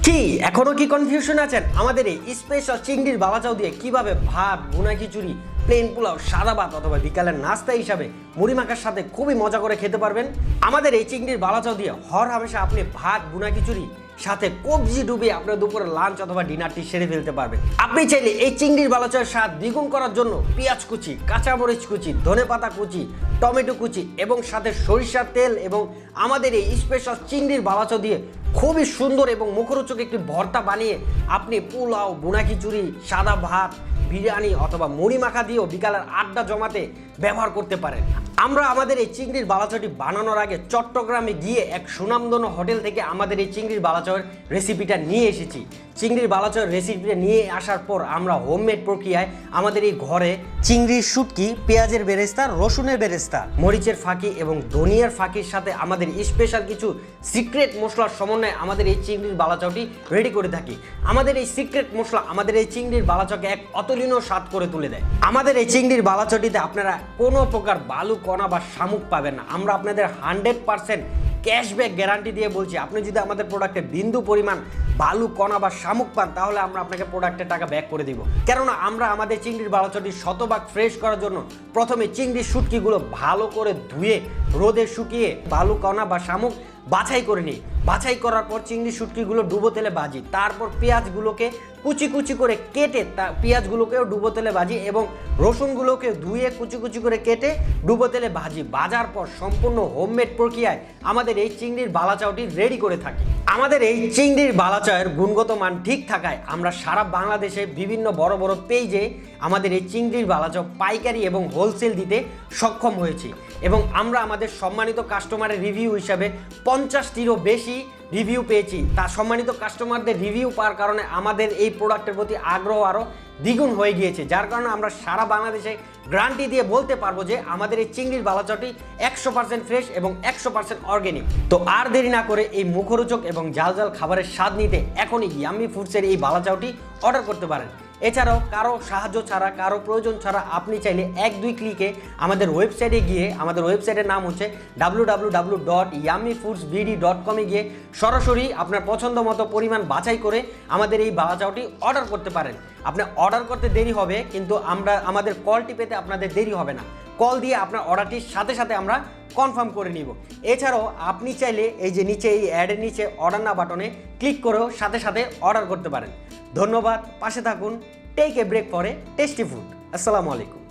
কি এখনো কি কনফিউশন আছেন? আমাদের এই স্পেশাল চিংড়ির বালাচাও দিয়ে কিভাবে ভাত, ভুনা খিচুড়ি, প্লেন পোলাও, সাদা ভাত অথবা বিকালের নাস্তা হিসাবে মুড়ি মাখার সাথে খুবই মজা করে খেতে পারবেন। আমাদের এই চিংড়ির বালাচাও দিয়ে হর হামেশা আপনি ভাত, ভুনা খিচুড়ি সাথে কবজি ডুবিয়ে আপনার দুপুরে লাঞ্চ অথবা ডিনারটি সেরে ফেলতে পারবেন। আপনি চাইলে এই চিংড়ির বালাচাওয়ের স্বাদ দ্বিগুণ করার জন্য পেঁয়াজ কুচি, কাঁচামরিচ কুচি, ধনেপাতা কুচি, টমেটো কুচি এবং সাথে সরিষার তেল এবং আমাদের এই স্পেশাল চিংড়ির বালাচাও দিয়ে খুবই সুন্দর এবং মুখরোচক একটি ভর্তা বানিয়ে আপনি পোলাও, ভুনা খিচুড়ি, সাদা ভাত, বিরিয়ানি অথবা মুড়ি মাখা দিয়েও বিকালের আড্ডা জমাতে ব্যবহার করতে পারেন। আমরা আমাদের এই চিংড়ির বালাচাওটি বানানোর আগে চট্টগ্রামে গিয়ে এক সুনামধন্য হোটেল থেকে আমাদের এই চিংড়ির বালাচাওয়ের রেসিপিটা নিয়ে এসেছি। চিংড়ির বালাচাওয়ের রেসিপিটা নিয়ে আসার পর আমরা হোমমেড প্রক্রিয়ায় আমাদের এই ঘরে চিংড়ির শুটকি, পেঁয়াজের বেরেস্তা, রসুনের বেরেস্তা, মরিচের ফাঁকি এবং ধনিয়ার ফাঁকির সাথে আমাদের স্পেশাল কিছু সিক্রেট মশলার সমন্বয়ে আমাদের এই চিংড়ির বালাচাওটি রেডি করে থাকি। আমাদের এই সিক্রেট মশলা আমাদের এই চিংড়ির বালাচাওকে এক অতুলনীয় স্বাদ করে তুলে দেয়। আমাদের এই চিংড়ির বালাচাওটিতে আপনারা কোনো প্রকার বালু, কণা বা শামুক পাবেন না। আমরা আপনাদের 100% ক্যাশব্যাক গ্যারান্টি দিয়ে বলছি, আপনি যদি আমাদের প্রোডাক্টে বিন্দু পরিমাণ বালু, কণা বা শামুক পান তাহলে আমরা আপনাকে প্রোডাক্টের টাকা ব্যাক করে দিব। কেননা আমরা আমাদের চিংড়ির বালাচাওটি শতভাগ ফ্রেশ করার জন্য প্রথমে চিংড়ির শুটকিগুলো ভালো করে ধুয়ে রোদে শুকিয়ে বালু, কণা বা শামুক বাছাই করে নিই। বাছাই করার পর চিংড়ি শুটকিগুলো ডুবো তেলে ভাজি, তারপর পেঁয়াজগুলোকে কুচি কুচি করে কেটে পেঁয়াজগুলোকেও ডুবো তেলে ভাজি এবং রসুনগুলোকে ধুয়ে কুচি কুচি করে কেটে ডুবো তেলে ভাজি। ভাজার পর সম্পূর্ণ হোমমেড প্রক্রিয়ায় আমাদের এই চিংড়ির বালাচাওটি রেডি করে থাকি। আমাদের এই চিংড়ির বালাচাওয়ের গুণগত মান ঠিক থাকায় আমরা সারা বাংলাদেশে বিভিন্ন বড় বড় পেজে আমাদের এই চিংড়ির বালাচাও পাইকারি এবং হোলসেল দিতে সক্ষম হয়েছি এবং আমরা আমাদের সম্মানিত কাস্টমারের রিভিউ হিসাবে 50টিরও বেশি রিভিউ পেয়েছি। তার সম্মানিত কাস্টমারদের রিভিউ পাওয়ার কারণে আমাদের এই প্রোডাক্টের প্রতি আগ্রহ আরও দ্বিগুণ হয়ে গিয়েছে, যার কারণে আমরা সারা বাংলাদেশে গ্যারান্টি দিয়ে বলতে পারবো যে আমাদের এই চিংড়ির বালাচাওটি 100% ফ্রেশ এবং 100% অর্গ্যানিক। তো আর দেরি না করে এই মুখরোচক এবং ঝাল ঝাল খাবারের স্বাদ নিতে এখনই ইয়াম্মি ফুডসের এই বালাচাওটি অর্ডার করতে পারেন। এছাড়াও কারো সাহায্য ছাড়া, কারো প্রয়োজন ছাড়া আপনি চাইলে 1-2 ক্লিকে আমাদের ওয়েবসাইটে গিয়ে, আমাদের ওয়েবসাইটের নাম হচ্ছে www.yammyfoodsbd.com গিয়ে সরাসরি আপনার পছন্দ মতো পরিমাণ বাছাই করে আমাদের এই বালাচাওটি অর্ডার করতে পারেন। আপনি অর্ডার করতে দেরি হবে কিন্তু আমাদের কলটি পেতে আপনাদের দেরি হবে না। কল দিয়ে আপনার অর্ডারটির সাথে সাথে আমরা কনফার্ম করে নিব। এছাড়াও আপনি চাইলে এই যে নিচে এই অ্যাডের নিচে অর্ডার না বাটনে ক্লিক করেও সাথে সাথে অর্ডার করতে পারেন। ধন্যবাদ, পাশে থাকুন। Take a break for a tasty food. আসসালামু আলাইকুম।